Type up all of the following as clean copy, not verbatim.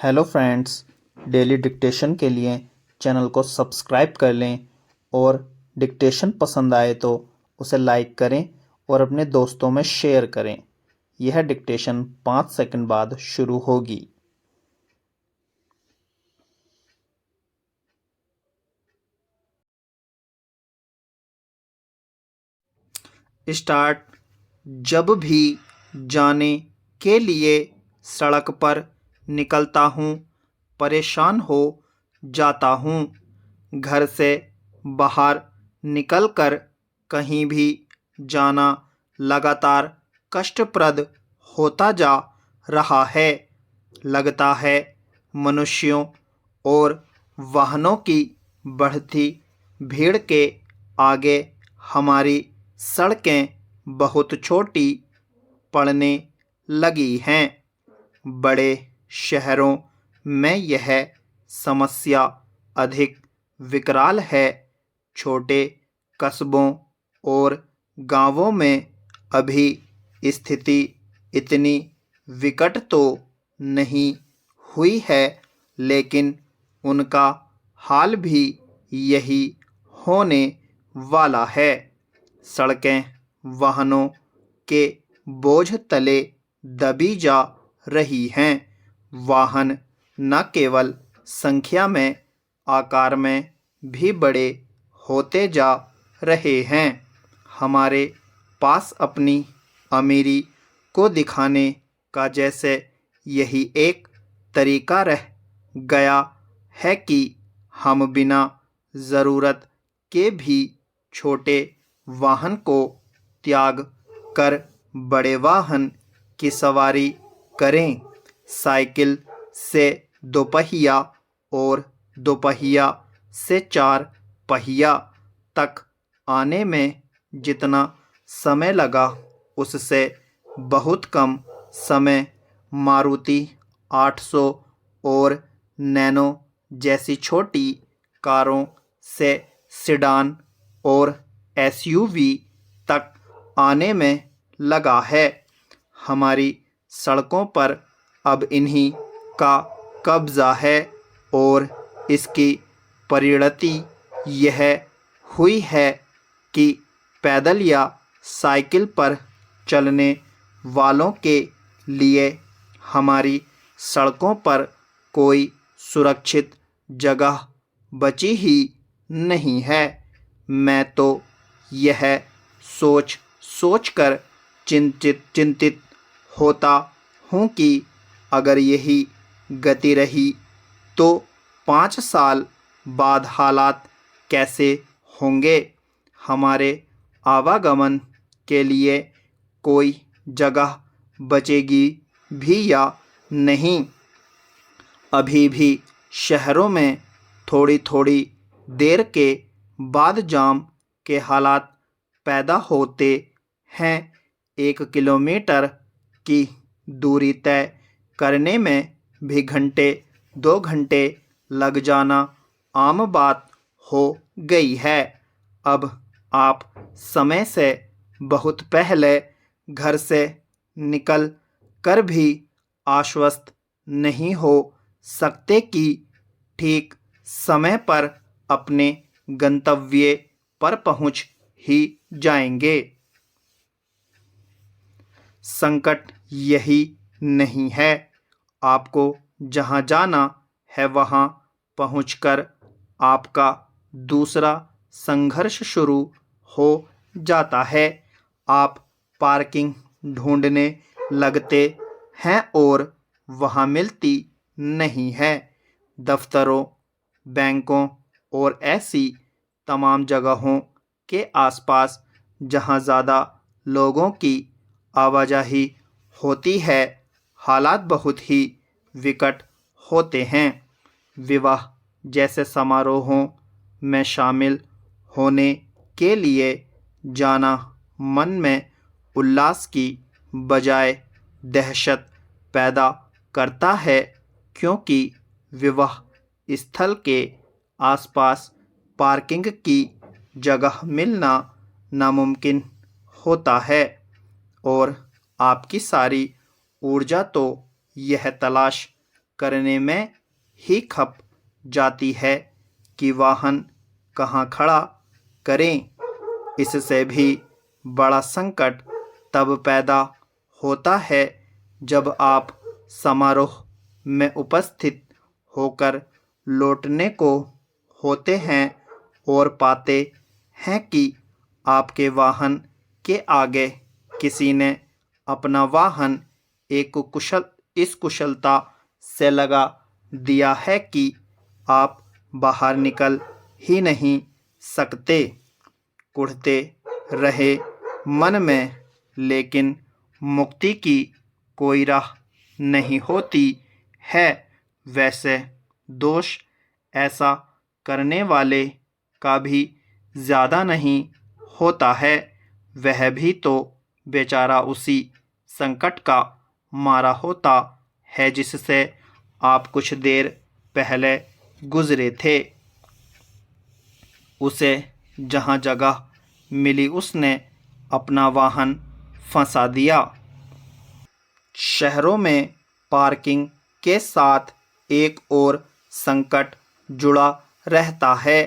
Hello friends, daily dictation के लिए channel को सब्सक्राइब कर लें और डिक्टेशन पसंद आए तो उसे लाइक करें और अपने दोस्तों में शेयर करें। यह डिक्टेशन 5 सेकंड बाद शुरू होगी। स्टार्ट। जब भी जाने के लिए सड़क पर निकलता हूँ, परेशान हो जाता हूँ। घर से बाहर निकलकर कहीं भी जाना लगातार कष्टप्रद होता जा रहा है। लगता है मनुष्यों और वाहनों की बढ़ती भीड़ के आगे हमारी सड़कें बहुत छोटी पड़ने लगी हैं। बड़े शहरों में यह समस्या अधिक विकराल है। छोटे कस्बों और गांवों में अभी स्थिति इतनी विकट तो नहीं हुई है, लेकिन उनका हाल भी यही होने वाला है। सड़कें वाहनों के बोझ तले दबी जा रही हैं। वाहन न केवल संख्या में, आकार में भी बड़े होते जा रहे हैं। हमारे पास अपनी अमीरी को दिखाने का जैसे यही एक तरीका रह गया है कि हम बिना ज़रूरत के भी छोटे वाहन को त्याग कर बड़े वाहन की सवारी करें। साइकिल से दोपहिया और दोपहिया से चार पहिया तक आने में जितना समय लगा, उससे बहुत कम समय मारुति 800 और नैनो जैसी छोटी कारों से सेडान और एसयूवी तक आने में लगा है। हमारी सड़कों पर अब इन्हीं का कब्जा है और इसकी परिणति यह हुई है कि पैदल या साइकिल पर चलने वालों के लिए हमारी सड़कों पर कोई सुरक्षित जगह बची ही नहीं है। मैं तो यह सोच कर चिंतित होता हूँ कि अगर यही गति रही तो 5 साल बाद हालात कैसे होंगे। हमारे आवागमन के लिए कोई जगह बचेगी भी या नहीं। अभी भी शहरों में थोड़ी थोड़ी देर के बाद जाम के हालात पैदा होते हैं। 1 किलोमीटर की दूरी तय करने में भी घंटे 2 घंटे लग जाना आम बात हो गई है। अब आप समय से बहुत पहले घर से निकल कर भी आश्वस्त नहीं हो सकते कि ठीक समय पर अपने गंतव्य पर पहुंच ही जाएंगे। संकट यही नहीं है, आपको जहां जाना है वहां पहुंचकर आपका दूसरा संघर्ष शुरू हो जाता है। आप पार्किंग ढूंढने लगते हैं और वहां मिलती नहीं है। दफ्तरों, बैंकों और ऐसी तमाम जगहों के आसपास जहां ज़्यादा लोगों की आवाजाही होती है, हालात बहुत ही विकट होते हैं। विवाह जैसे समारोहों में शामिल होने के लिए जाना मन में उल्लास की बजाय दहशत पैदा करता है, क्योंकि विवाह स्थल के आसपास पार्किंग की जगह मिलना नामुमकिन होता है और आपकी सारी ऊर्जा तो यह तलाश करने में ही खप जाती है कि वाहन कहाँ खड़ा करें। इससे भी बड़ा संकट तब पैदा होता है जब आप समारोह में उपस्थित होकर लौटने को होते हैं और पाते हैं कि आपके वाहन के आगे किसी ने अपना वाहन इस कुशलता से लगा दिया है कि आप बाहर निकल ही नहीं सकते। कुढ़ते रहे मन में, लेकिन मुक्ति की कोई राह नहीं होती है। वैसे दोष ऐसा करने वाले का भी ज़्यादा नहीं होता है, वह भी तो बेचारा उसी संकट का मारा होता है जिससे आप कुछ देर पहले गुजरे थे। उसे जहाँ जगह मिली उसने अपना वाहन फंसा दिया। शहरों में पार्किंग के साथ एक और संकट जुड़ा रहता है।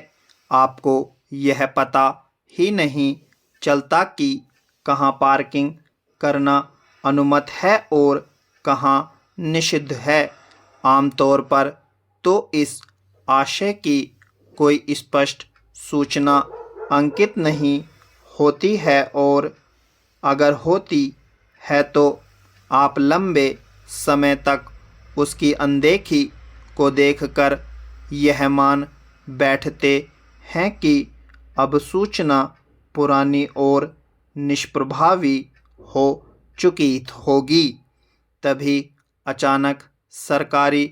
आपको यह पता ही नहीं चलता कि कहाँ पार्किंग करना अनुमत है और कहाँ निषिद्ध है। आमतौर पर तो इस आशय की कोई स्पष्ट सूचना अंकित नहीं होती है, और अगर होती है तो आप लंबे समय तक उसकी अनदेखी को देखकर यह मान बैठते हैं कि अब सूचना पुरानी और निष्प्रभावी हो चुकी होगी। तभी अचानक सरकारी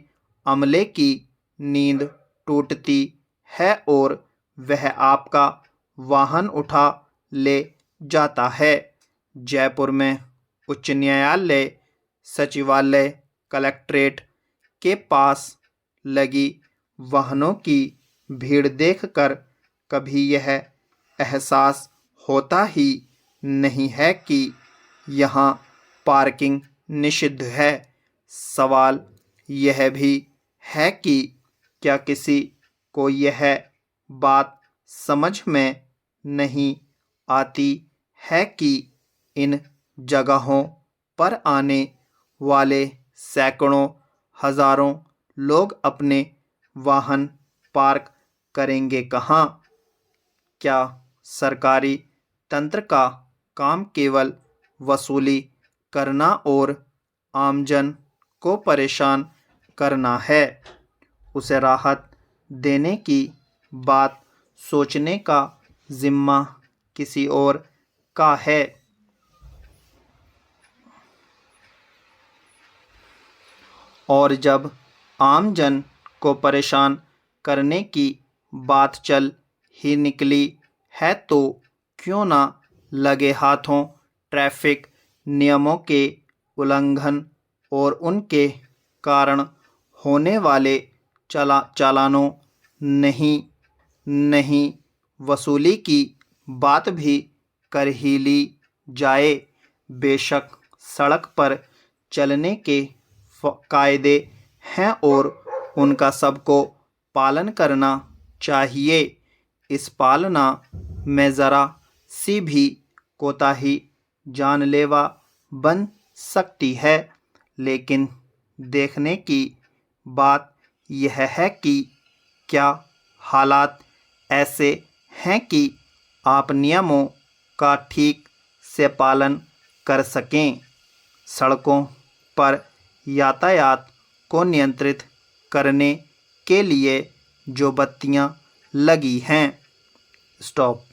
अमले की नींद टूटती है और वह आपका वाहन उठा ले जाता है। जयपुर में उच्च न्यायालय सचिवालय कलेक्ट्रेट के पास लगी वाहनों की भीड़ देखकर कभी यह एहसास होता ही नहीं है कि यहाँ पार्किंग निषिद्ध है। सवाल यह भी है कि क्या किसी को यह बात समझ में नहीं आती है कि इन जगहों पर आने वाले सैकड़ों हजारों लोग अपने वाहन पार्क करेंगे कहाँ? क्या सरकारी तंत्र का काम केवल वसूली करना और आमजन को परेशान करना है? उसे राहत देने की बात सोचने का जिम्मा किसी और का है। और जब आमजन को परेशान करने की बात चल ही निकली है तो क्यों ना लगे हाथों ट्रैफिक नियमों के उल्लंघन और उनके कारण होने वाले चालानों नहीं वसूली की बात भी कर ही ली जाए। बेशक सड़क पर चलने के कायदे हैं और उनका सबको पालन करना चाहिए। इस पालना में ज़रा सी भी कोताही जानलेवा बन सकती है, लेकिन देखने की बात यह है कि क्या हालात ऐसे हैं कि आप नियमों का ठीक से पालन कर सकें। सड़कों पर यातायात को नियंत्रित करने के लिए जो बत्तियां लगी हैं, स्टॉप।